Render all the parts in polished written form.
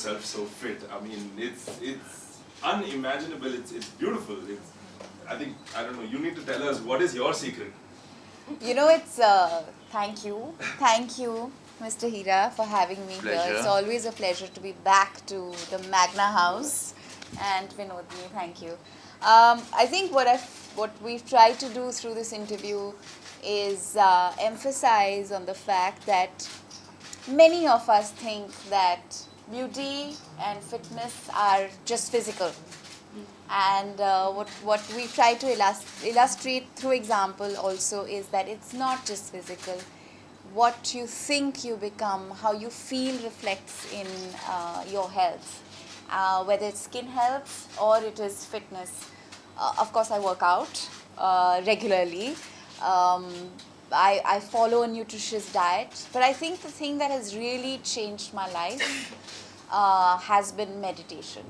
yourself so fit? I mean, it's unimaginable. It's beautiful. I think, I don't know. You need to tell us what is your secret. You know, it's thank you, Mr. Hira, for having me here. It's always a pleasure to be back to the Magna House, and Vinodni, thank you. I think what we've tried to do through this interview is emphasize on the fact that many of us think that beauty and fitness are just physical. And what we try to illustrate through example also is that it's not just physical. What you think you become, how you feel reflects in your health. Whether it's skin health or it is fitness. Of course, I work out regularly. I follow a nutritious diet. But I think the thing that has really changed my life has been meditation.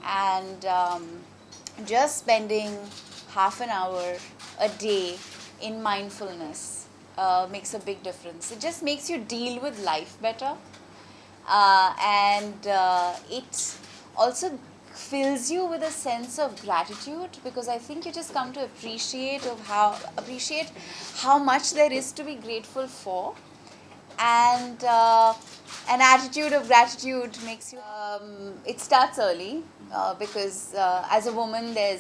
And just spending half an hour a day in mindfulness makes a big difference. It just makes you deal with life better, and it also fills you with a sense of gratitude, because I think you just come to appreciate how much there is to be grateful for. And an attitude of gratitude makes you. It starts early because as a woman, there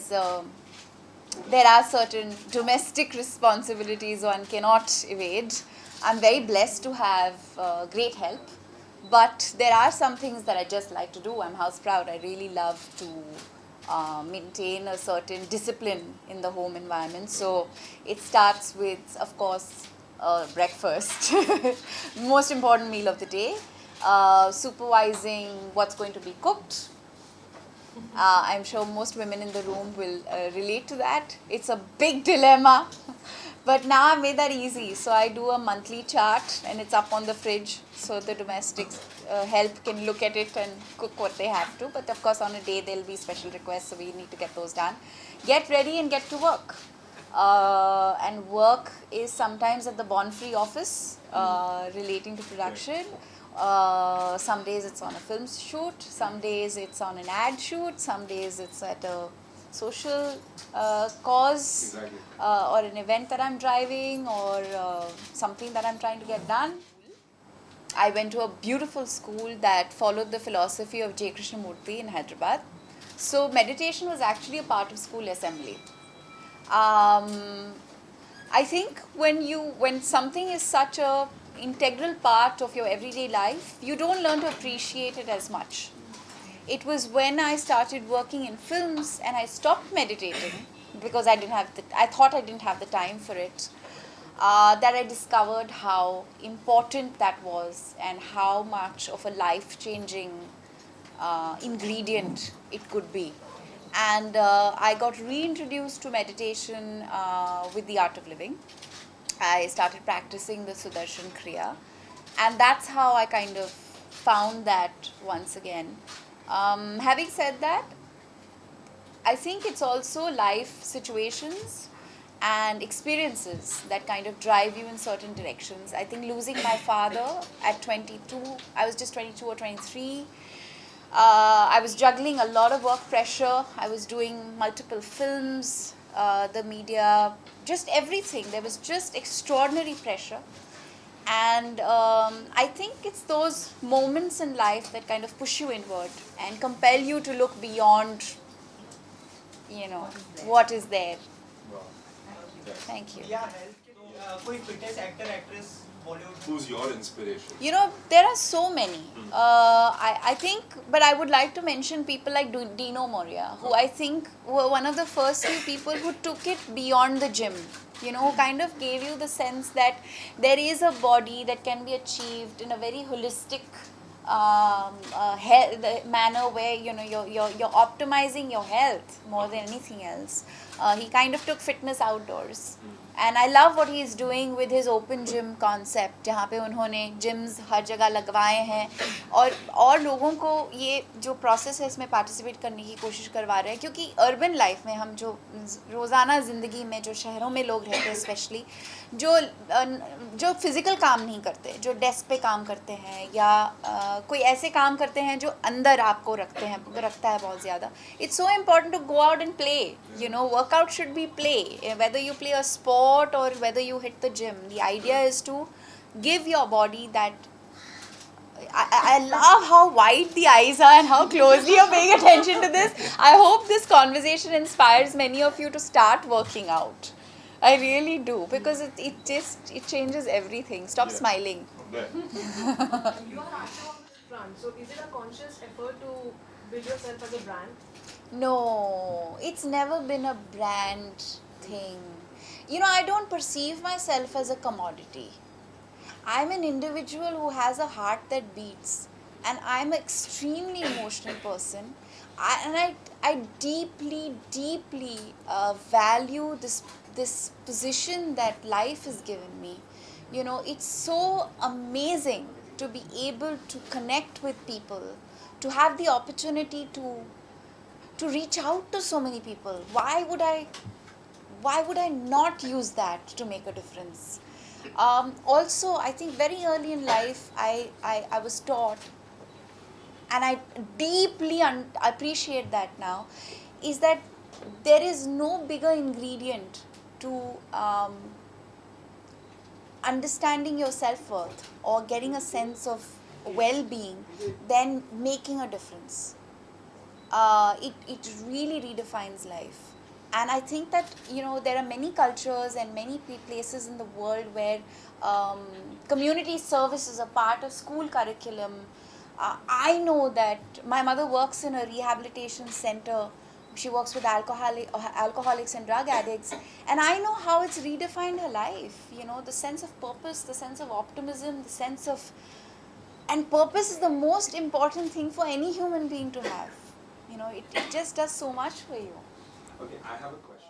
are certain domestic responsibilities one cannot evade. I'm very blessed to have great help, but there are some things that I just like to do. I'm house proud. I really love to maintain a certain discipline in the home environment. So it starts with, of course, breakfast, most important meal of the day, supervising what's going to be cooked. I'm sure most women in the room will relate to that. It's a big dilemma, but now I've made that easy. So I do a monthly chart and it's up on the fridge, so the domestic help can look at it and cook what they have to. But of course on a day there'll be special requests, so we need to get those done. Get ready and get to work. And work is sometimes at the Bonfree office relating to production. Some days it's on a film shoot, some days it's on an ad shoot, some days it's at a social cause, or an event that I'm driving, or something that I'm trying to get done. I went to a beautiful school that followed the philosophy of J. Krishnamurti in Hyderabad. So meditation was actually a part of school assembly. I think when something is such a integral part of your everyday life, you don't learn to appreciate it as much. It was when I started working in films and I stopped meditating because I thought I didn't have the time for it, that I discovered how important that was and how much of a life-changing ingredient it could be. And I got reintroduced to meditation with the Art of Living. I started practicing the Sudarshan Kriya, and that's how I kind of found that once again. Having said that, I think it's also life situations and experiences that kind of drive you in certain directions. I think losing my father at 22, I was just 22 or 23, I was juggling a lot of work pressure. I was doing multiple films, the media, just everything. There was just extraordinary pressure. And I think it's those moments in life that kind of push you inward and compel you to look beyond, what is there. Thank you. Yeah, कोई fitness actor, actress, Bollywood. Who's your inspiration? There are so many. I think, but I would like to mention people like Dino Moria, who I think were one of the first few people who took it beyond the gym. Who kind of gave you the sense that there is a body that can be achieved in a very holistic manner where you're optimizing your health more than anything else. He kind of took fitness outdoors And I love what he is doing with his open gym concept, जहाँ पे उन्होंने gyms हर जगह लगवाए हैं और लोगों को ये जो process है इसमें participate करने की कोशिश करवा रहे हैं, क्योंकि urban life में हम जो रोज़ाना ज़िंदगी में जो शहरों में लोग रहते हैं स्पेशली, जो फिज़िकल काम नहीं करते, जो डेस्क पे काम करते हैं या कोई ऐसे काम करते हैं जो अंदर आपको रखता है बहुत ज़्यादा. It's so important to go out and play. You know, workout should be play. Whether you play a sport or whether you hit the gym, the idea is to give your body that. I love how wide the eyes are and how closely you're paying attention to this. I hope this conversation inspires many of you to start working out. I really do, because it changes everything. Stop smiling. You are active on this front, so is it a conscious effort to build yourself as a brand? No, it's never been a brand thing. You know, I don't perceive myself as a commodity. I'm an individual who has a heart that beats, and I'm an extremely emotional person. I deeply value this position that life has given me. You know, it's so amazing to be able to connect with people, to have the opportunity to reach out to so many people. Why would I not use that to make a difference? Also, I think very early in life, I was taught, and I deeply appreciate that now, is that there is no bigger ingredient to understanding your self-worth or getting a sense of well-being than making a difference. It really redefines life. And I think that, you know, there are many cultures and many places in the world where community service is a part of school curriculum. I know that my mother works in a rehabilitation center. She works with alcoholics and drug addicts. And I know how it's redefined her life. You know, the sense of purpose, the sense of optimism, the sense of... And purpose is the most important thing for any human being to have. You know, it just does so much for you. Okay, I have a question.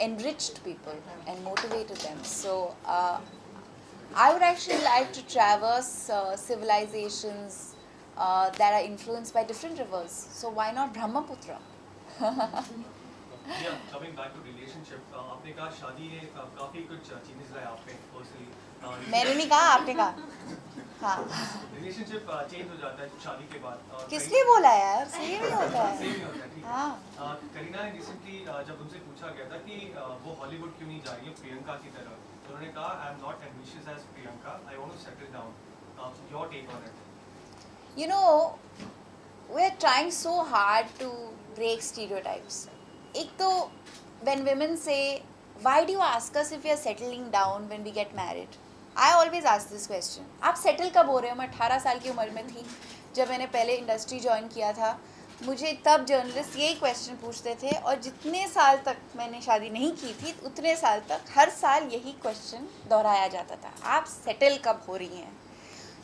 Enriched people and motivated them. So I would actually like to traverse civilizations that are influenced by different rivers. So why not Brahmaputra? Yeah, coming back to relationship, आपने कहा शादी ने काफी कुछ changes लाए आप में personally. मैंने नहीं कहा, आपने कहा. हाँ. Relationship change हो जाता है शादी के बाद. किसने बोला यार? सही नहीं होता है. सही नहीं होता है, ठीक है. हाँ. करीना ने recently जब उनसे पूछा गया था कि वो हॉलीवुड क्यों नहीं जा रही है प्रियंका की तरह, तो उन्होंने कहा I am not ambitious as Priyanka. I want to settle down. Your take on it? You know, we're trying so hard to break stereotypes. एक तो when women say, why do you ask us if we are settling down when we get married? I always ask this question. आप settle कब हो रहे हो? मैं 18 साल की उम्र में थी जब मैंने पहले इंडस्ट्री ज्वाइन किया था. मुझे तब जर्नलिस्ट यही क्वेश्चन पूछते थे, और जितने साल तक मैंने शादी नहीं की थी उतने साल तक हर साल यही क्वेश्चन दोहराया जाता था, आप सेटल कब हो रही हैं?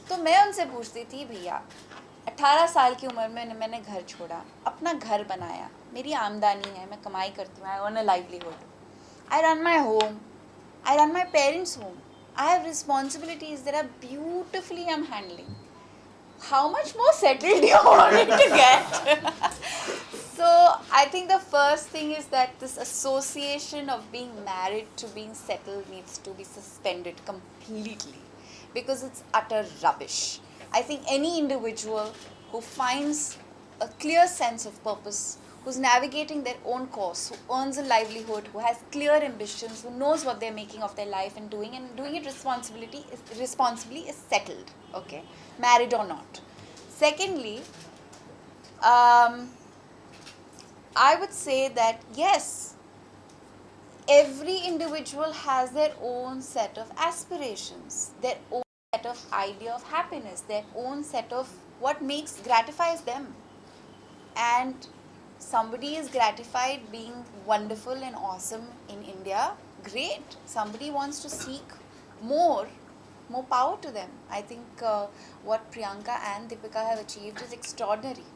तो मैं उनसे पूछती थी, भैया 18 साल की उम्र में मैंने घर छोड़ा, अपना घर बनाया, मेरी आमदनी है, मैं कमाई करती हूँ, I earn a livelihood, I run my home, I run my parents home, I have responsibilities that are beautifully I'm handling. How much more settled do you want me to get? So I think the first thing is that this association of being married to being settled needs to be suspended completely, because it's utter rubbish. I think any individual who finds a clear sense of purpose, who's navigating their own course, who earns a livelihood, who has clear ambitions, who knows what they're making of their life and doing it responsibly is settled, okay, married or not. Secondly, I would say that yes, every individual has their own set of aspirations, their own set of idea of happiness, their own set of what gratifies them. And somebody is gratified being wonderful and awesome in India, great. Somebody wants to seek more power to them. I think what Priyanka and Deepika have achieved is extraordinary,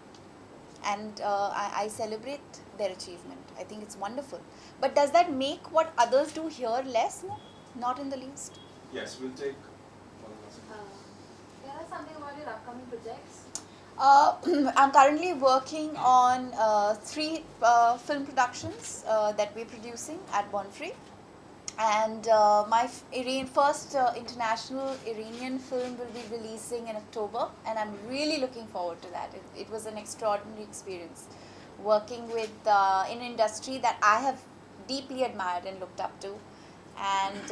and I celebrate their achievement. I think it's wonderful. But does that make what others do here less? No, not in the least. Yes, we'll take one last. Tell us something about your upcoming projects. I'm currently working on 3 film productions that we're producing at Bonfrey. And my first international Iranian film will be releasing in October, and I'm really looking forward to that. It was an extraordinary experience working with in an industry that I have deeply admired and looked up to. And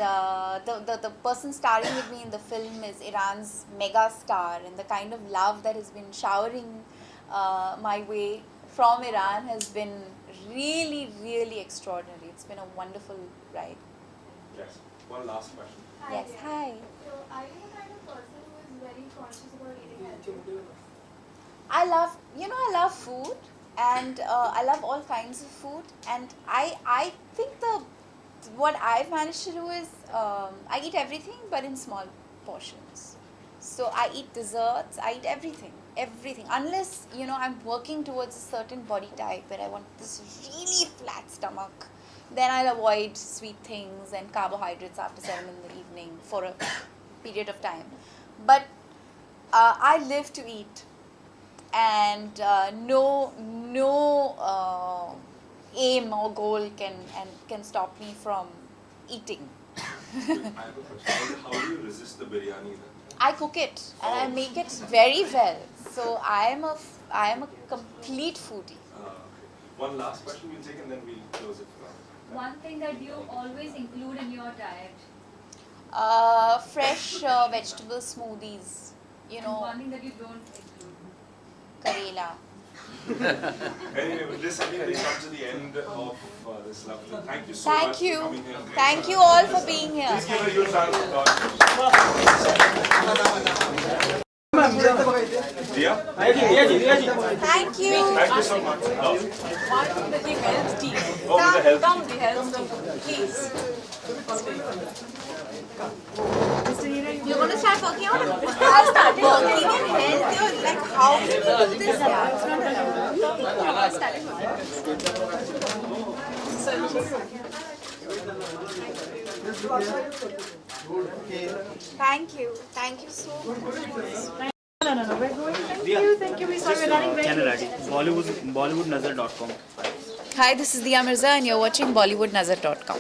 the person starring with me in the film is Iran's mega star, and the kind of love that has been showering my way from Iran has been really, really extraordinary. It's been a wonderful ride. Yes, one last question. Yes, hi. So, are you the kind of person who is very conscious about eating healthy? I love food, and I love all kinds of food, and I think what I've managed to do is I eat everything but in small portions. So I eat desserts, I eat everything, unless I'm working towards a certain body type where I want this really flat stomach. Then I'll avoid sweet things and carbohydrates after 7 in the evening for a period of time. But I live to eat, and no aim or goal can stop me from eating. I have a question. How do you resist the biryani then? I cook it and I make it very well. So I am a complete foodie. Okay. One last question we'll take and then we'll close it. One thing that you always include in your diet. Fresh vegetable smoothies. And one thing that you don't include. Karela. Anyway, with this, I think we come to the end of this lovely. Thank you so much Thank for you. coming here. Thank you all for being here. Please give a huge round of applause. Diya? Thank you. Thank you so much. Oh, One with the health team. Oh, with the health Come, the health team, please. You're going to start working out? I've started working in health. You're like, how can you do this? Yeah, it's not allowed. I started Thank you. Thank you so much. Thank you. We saw you running very Bollywood Nazar.com. Hi, this is Mirza and you're watching BollywoodNazar.com.